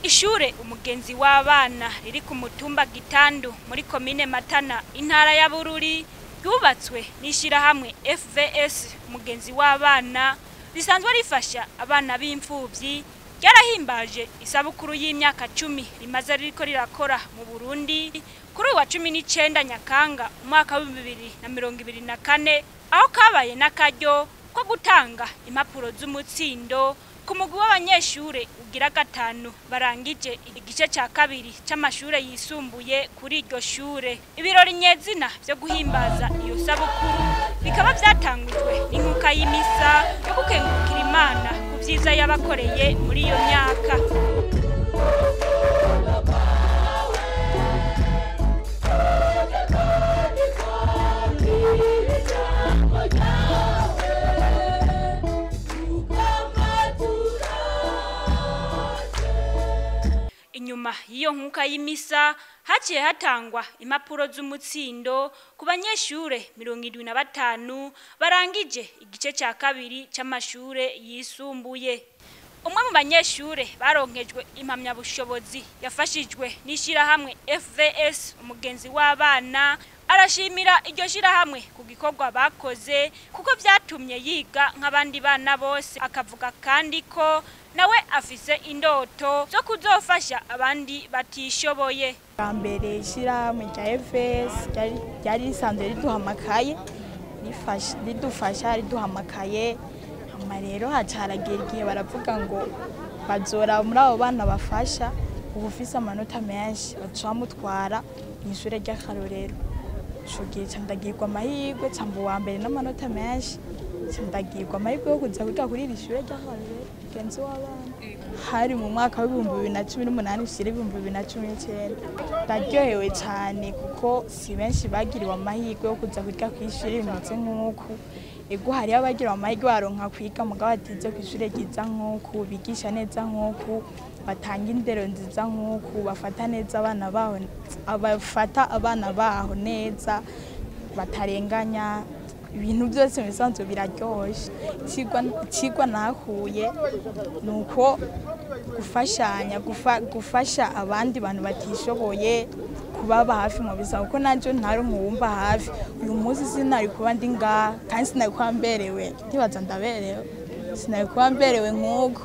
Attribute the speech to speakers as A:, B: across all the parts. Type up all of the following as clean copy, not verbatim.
A: Ishure umugenzi w'abana riri ku mutumba Gitandu muri komine Matana intara ya Bururi yubatswe n'ishirahamwe FVS umugenzi w'abana risanzwe rifasha abana b'imfuvyi ryarahimbaje isabukuru y'imyaka 10 rimaze ririko rirakora mu Burundi kuri wa 19 Nyakanga umwaka wa 2024 aho kabaye n'akaryo ko gutanga impapuro z'umutsindo ku mugwi w'abanyeshure ugira gatanu barangije igice ca kabiri c'amashure yisumbuye kuri iryo shure. Ibirori nyezina vyo guhimbaza iyo sabukuru bikaba vyatangujwe n'inkuka y'imisa yo gukengurukira Imana ku vyiza yabakoreye muri iyo myaka. Inyuma y'iyo nkuka y'imisa haciye hatangwa impapuro z'umutsindo ku banyeshure 75 barangije igice ca kabiri c'amashure yisumbuye. Umwe mu banyeshure baronkejwe impamya bushobozi yafashijwe n'ishirahamwe FVS umugenzi w'abana arashimira iryo shirahamwe ku gikorwa bakoze kuko vyatumye yiga nk'abandi bana bose, akavuga kandi ko nawe afise indoto zo kuzofasha abandi batishoboye.
B: Mbere ishirahamwe rya FVS ryari risanzwe riduhamakaye riduhamakaye rero hacaragera igihe baravuga ngo bazora muri abo bana bafasha ubufise amanota menshi bacamutwara mw'ishure ry'akarorero. Ico gihe ndagirwa amahirwe cambu wa mbere n'amanota menshi, ndagirwa amahirwe yo kuza kwiga kuri iri shure ry'akarorero mugenzi w'abana. Hari mu mwaka wa 2018 ushira 2019. Ndaryohewe cyane kuko si benshi bagiriwe amahirwe yo kuza kwiga kw'ishure rimeze nk'uko. Ego hari abagira amahirwe baronka kwiga mugabo batize kw'ishure ryiza nk'uko, bigisha neza nk'uko, batanga indero nziza nk'uko, bafata neza abana baho neza batarenganya. Ibintu byose bisanzwe biraryoshe. Ikigwa nahuye nuko gufasha abandi bantu batishoboye, kubaba hafi mu bizaba kuko nanje ntari nkumva hafi. Uyu munsi sinari kuba ndi ngaha kandi sinari kwamberewe, ntibaza ndaberewe, sinari kwamberewe nk'uko.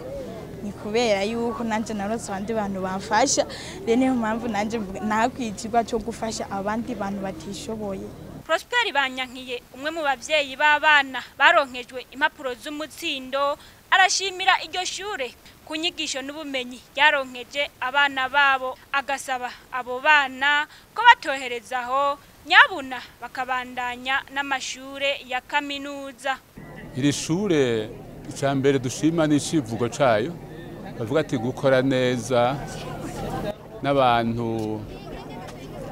B: Ni kubera yuko nanje narose abandi bantu bamfasha, rero niyo mpamvu nanje nakwicirwa cyo gufasha abandi bantu batishoboye.
A: Prosper Banyankiye umwe mu bavyeyi b'abana baronkejwe impapuro z'umutsindo arashimira iryo shure ku nyigisho n'ubumenyi yaronkeje abana babo, agasaba abo bana ko batoherezaho nyabuna bakabandanya n'amashure ya kaminuza.
C: Iri shure icambere dushima n'icivugo cayo bavuga ati gukora neza n'abantu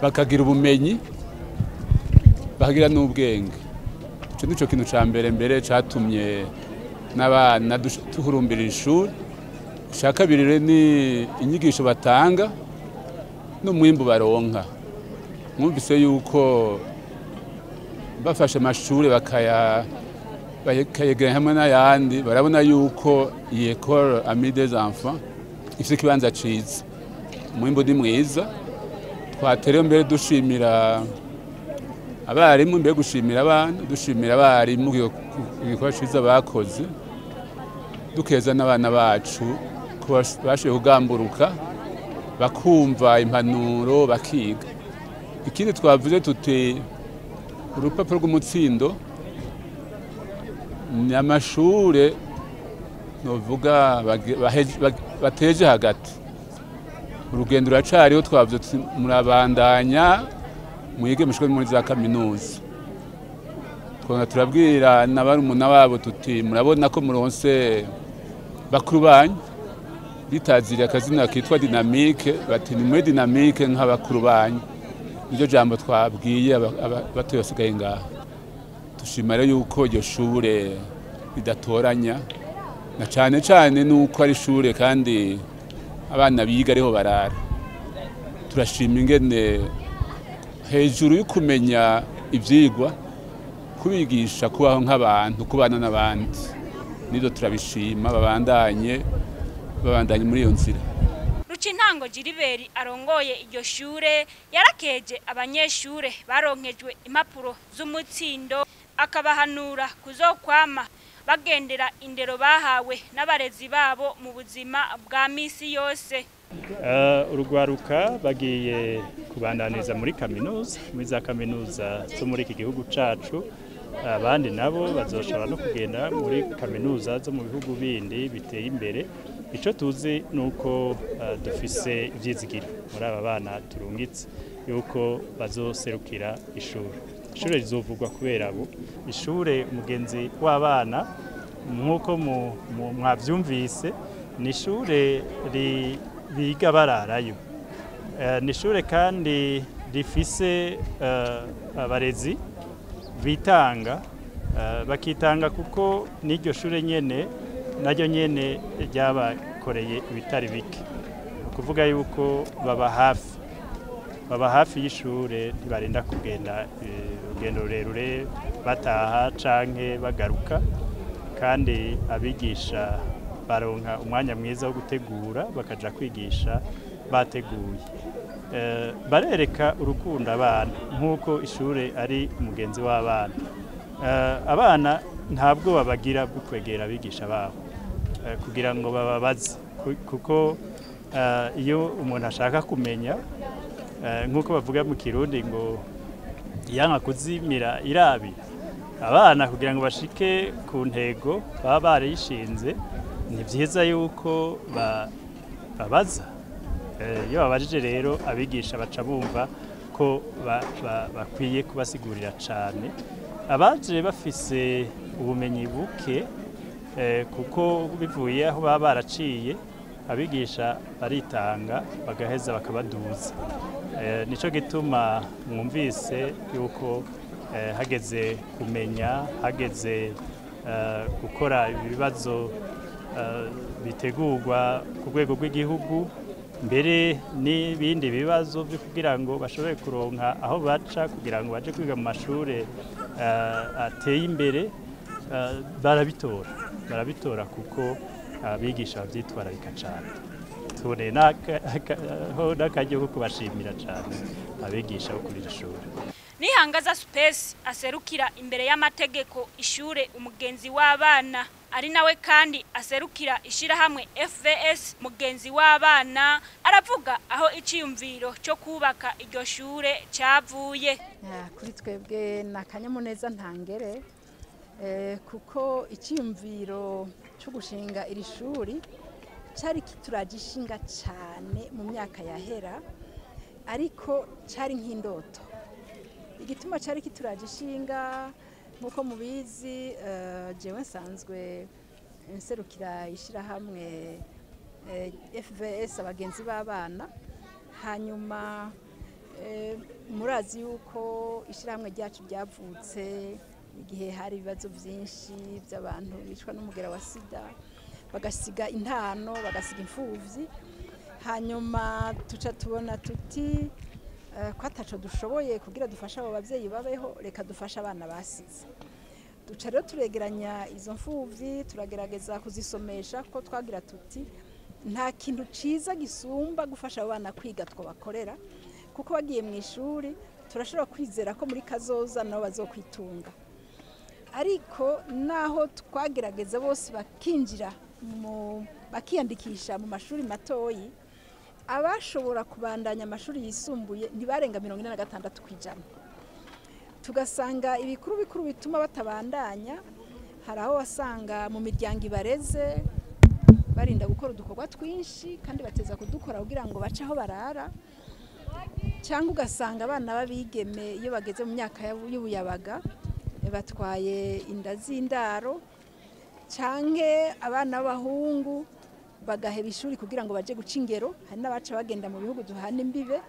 C: bakagira ubumenyi bagira n'ubwenge. Ico nico kintu ca mbere catumye n'abana tuhurumbira ishuri. Ica kabiri ni inyigisho batanga n'umwimbu baronka. Mwumvise yuko bafashe amashuri bakayegeranya hamwe n'ayandi, barabona yuko iyi Ecole Amie des Enfants ifise ikibanza ciza, umwimbu ni mwiza. Twaterewe mbere dushimira abarimu, mbere gushimira abana, dushimira abarimu igikorwa ciza bakoze, dukeza n'abana bacu ko bashoboye kugamburuka bakumva impanuro bakiga. Ikindi twavuze tuti urupapuro rw'umutsindo ni amashure novuga bateje hagati. Urugendo ruracariho, twavuze tuti murabandanya mwige mushike muri za kaminuza. Twona turabwira n'abarumuna babo tuti murabona ko muronse bakuru banyu bitazira akazina kitwa Dynamique, bati ni muri Dynamique nk'abakuru banyu. Niryo jambo twabwiye batoye basigaye ngaha. Dushima rero yuko iryo shure bidatoranya, na cane nuko ari shure kandi abana biga ariho barara. Turashima ingene hejuru yo kumenya ivyigwa kubigisha kubaho nk'abantu, kubana n'abandi. Nizo turabishima babandanye muri iyo nzira.
A: Bucintango Gilibert arongoye iryo shure yarakeje abanyeshure baronkejwe impapuro z'umutsindo akabahanura kuzokwama bagendera indero bahawe n'abarezi babo mu buzima bwa misi yose.
D: Urugwaruka bagiye kubandaniriza muri kaminuza, muri za kaminuza zo muri iki gihugu cacu, abandi nabo bazoshobora no kugenda muri kaminuza zo mu bihugu bindi biteye imbere. Ico tuzi nuko dufise ivyizigiro muri aba bana turungitse yuko bazoserukira ishuri. Ishure rizovugwa kubera abo ishure umugenzi w'abana nkuko mwavyumvise ni ishure biga bararayo. Ni ishure kandi rifise abarezi bitanga bakitanga kuko n'iryo shure nyene naryo nyene ryabakoreye ibitari bike, kuvuga yuko baba hafi y'ishure ntibarinda kugenda urugendo rurerure bataha canke bagaruka, kandi abigisha baronka umwanya mwiza wo gutegura bakaja kwigisha bateguye. Barereka urukundo abana nk'uko ishure ari umugenzi w'abana. Abana ntabwo babagira bwo kwegera abigisha babo kugira ngo bababaze, kuko iyo umuntu ashaka kumenya nk'uko bavuga mu Kirundi ngo yanka kuzimira irabi, abana kugira ngo bashike ku ntego baba barayishinze ni vyiza yuko babaza. Iyo babajije rero abigisha baca bumva ko bakwiye kubasigurira cane. Abaje bafise ubumenyi buke kuko bivuye aho baba baraciye, abigisha baritanga bagaheza bakabaduza. Nico gituma mwumvise yuko hageze kumenya, hageze gukora ibibazo bitegurwa ku rwego rw'igihugu, mbere n'ibindi bibazo byo kugira ngo bashobore kuronka aho baca kugira ngo baje kwiga mu mashure ateye imbere. Barabitora kuko abigisha bavyitwararika cane. Tubone n'akaryo ko kubashimira cane abigisha bo kuri iri shure.
A: Nihangaza Space aserukira imbere y'amategeko ishure umugenzi w'abana, ari nawe kandi aserukira ishirahamwe FVS mugenzi w'abana, aravuga aho iciyumviro cyo kubaka iryo shure cavuye.
E: Kuri twebwe nakanyamuneza ntangere kuko iciyumviro cyo gushinga iri shuri cari kituragishinga cyane mu myaka yahera, ariko cari nk'indoto. Igituma cari kituragishinga nkuko mubizi, jewe nsanzwe nserukira ishirahamwe FVS abagenzi b'abana. Hanyuma murazi yuko ishirahamwe ryacu ryavutse igihe hari ibibazo byinshi by'abantu bicwa n'umugera wa sida, bagasiga intano, bagasiga imfuvyi. Hanyuma tuca tubona tuti ko ataco dushoboye kugira dufasha abo bavyeyi babeho, reka dufasha abana basize. Duca rero turegeranya izo mfuvyi, turagerageza kuzisomesha, ko twagira tuti nta kintu ciza gisumba gufasha abo bana kwiga twobakorera, kuko bagiye mu ishuri turashobora kwizera ko muri kazoza nabo bazokwitunga. Ariko naho twagerageza bose bakinjira bakiyandikisha mu mashuri matoyi, abashobora kubandanya amashuri yisumbuye ntibarenga 46%. Tugasanga ibikuru bikuru bituma batabandanya, hari aho wasanga mu miryango ibareze barinda gukora udukorwa twinshi kandi bateza kudukora kugira ngo bace aho barara, cyangwa ugasanga abana babigeme iyo bageze mu myaka y'ubuyabaga batwaye inda z'indaro, canke abana b'abahungu bagaheba ishuri kugira ngo baje guca ingero. Hari n'abaca bagenda mu bihugu duhana imbibe.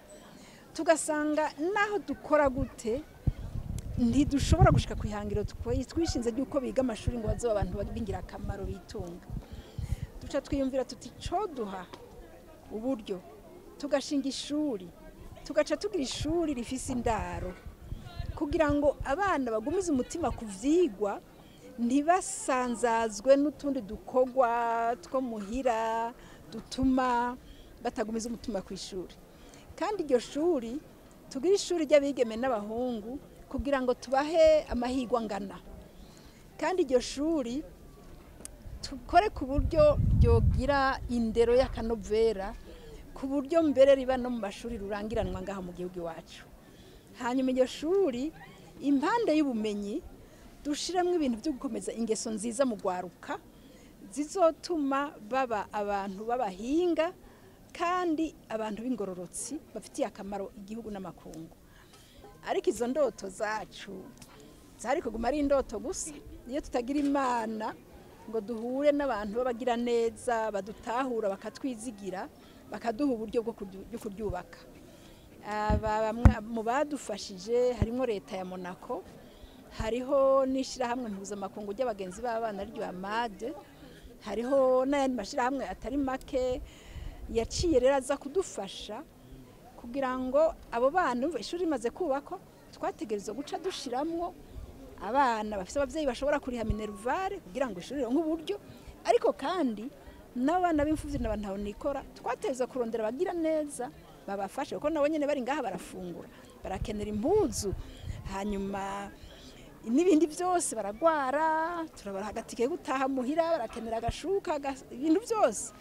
E: Tugasanga naho dukora gute ntidushobora gushika kwihangiro twishinze ryuko biga amashuri ngo bazoba abantu bagira akamaro bitunga. Duca twiyumvira tuti co duha uburyo tugashinga ishuri, tugaca tugira ishuri rifise indaro, kugira ngo abana bagumize umutima kuvyigwa, ntibasanzazwe n'utundi dukogwa two muhira dutuma batagumiza umutima ku ishuri. Kandi iryo shuri tugira ishuri ry'abigeme n'abahungu kugira ngo tubahe amahirwe angana. Kandi iryo shuri tukore ku buryo ryogira indero y'akanovera, ku buryo mbere riba no mu mashuri rurangiranwa ngaho mu gihugu iwacu. Hanyuma iryo shuri impande y'ubumenyi dushiramo ibintu byo gukomeza ingeso nziza mu gwaruka zizotuma baba abantu b'abahinga kandi abantu b'ingororotsi bafitiye akamaro igihugu n'amakungu. Ariko izo ndoto zacu zari kuguma ari indoto gusa iyo tutagira Imana ngo duhure n'abantu babagira neza badutahura bakatwizigira bakaduha uburyo bwo kuryubaka. Mu badufashije harimo leta ya Monaco, hariho n'ishirahamwe mpuzamakungu ry'abagenzi b'abana ryo AMAD, hariho n'ayandi mashirahamwe atari make yaciye rero aza kudufasha kugira ngo abo bana ishuri rimaze kubako twategerezwa guca dushiramwo abana bafite abavyeyi bashobora kuriha minervare kugira ngo ishuri ronke uburyo, ariko kandi n'abana b'imfuvyi n'abantu nikora twategerezwa kurondera bagira neza babafashe kuko nabo nyene bari ngaha barafungura barakenera impuzu hanyuma n'ibindi byose baragwara turabara hagati ke gutaha muhira barakenera agashuka ibintu byose.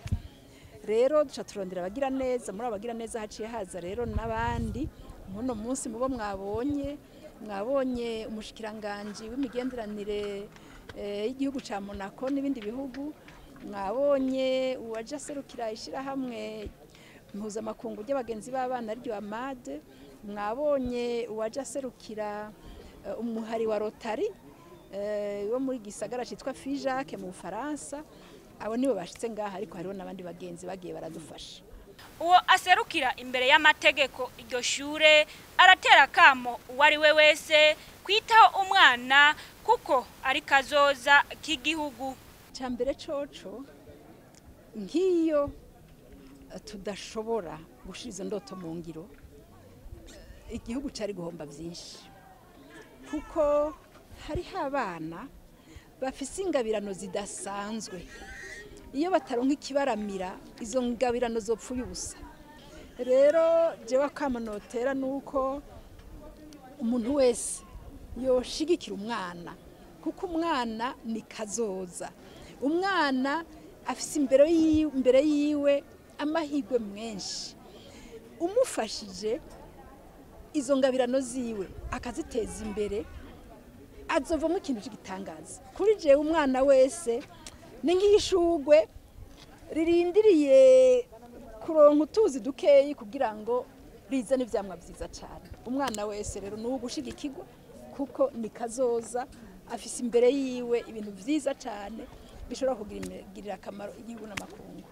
E: Rero duca turondera abagira neza muri abagira neza haciye haza rero n'abandi muno munsi mubo mwabonye umushikiranganje w'imigenderanire y'igihugu ca Monaco n'ibindi bihugu, mwabonye uwaje aserukira ishirahamwe mpuzamakungu ry'abagenzi b'abana ryo AMAD, mwabonye uwaje aserukira umuhari wa Rotary wo muri gisagara citwa Figeac mu Faransa. Abo nibo bashitse ngaha, ariko hariho n'abandi bagenzi bagiye baradufasha.
A: Uwo aserukira imbere y'amategeko iryo shure aratera kamo uwari we wese kwitaho umwana kuko ari kazoza k'igihugu.
E: Cambere coco nkiyo tudashobora gushiriza ndoto mu ngiro igihugu cari guhomba byinshi, kuko hariho abana bafise ingabirano zidasanzwe. Iyo bataronka ikibaramira izo ngabirano zopfuye ubusa. Rero jewe akamanotera nuko umuntu wese yoshigikira umwana kuko umwana ni kazoza. Umwana afise imbere yiwe amahirwe menshi. Umufashije izo ngabirano ziwe akaziteza imbere azovamo ikintu cy'igitangaza. Kuri jewe umwana wese n'ingishugwe ririndiriye kuronka utuzi dukeyi kugira ngo rizane ivyamwa vyiza cyane. Umwana wese rero nuwo gushigikirwa kuko ni kazoza, afise imbere yiwe ibintu vyiza cyane bishobora kugirira akamaro igihugu n'amakungu.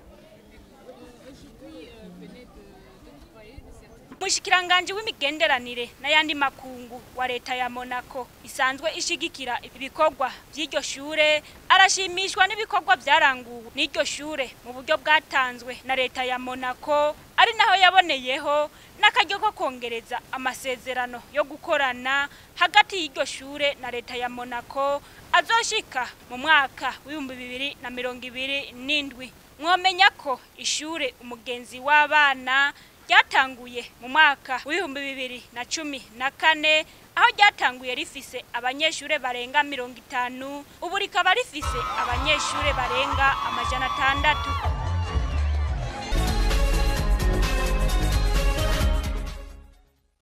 A: Umushikiranganje w'imigenderanire n'ayandi makungu wa leta ya Monaco isanzwe ishigikira ibikorwa by'iryo shure arashimishwa n'ibikorwa byaranguwe n'iryo shure mu buryo bwatanzwe na leta ya Monaco, ari naho yaboneyeho n'akaryo ko kongereza amasezerano yo gukorana hagati y'iryo shure na leta ya Monaco azoshika mu mwaka w'2027. Mwomenya ko ishure umugenzi w'abana ryatanguye mu mwaka w'2014 aho ryatanguye rifise abanyeshure barenga 50, ubu rikaba rifise abanyeshure barenga 600.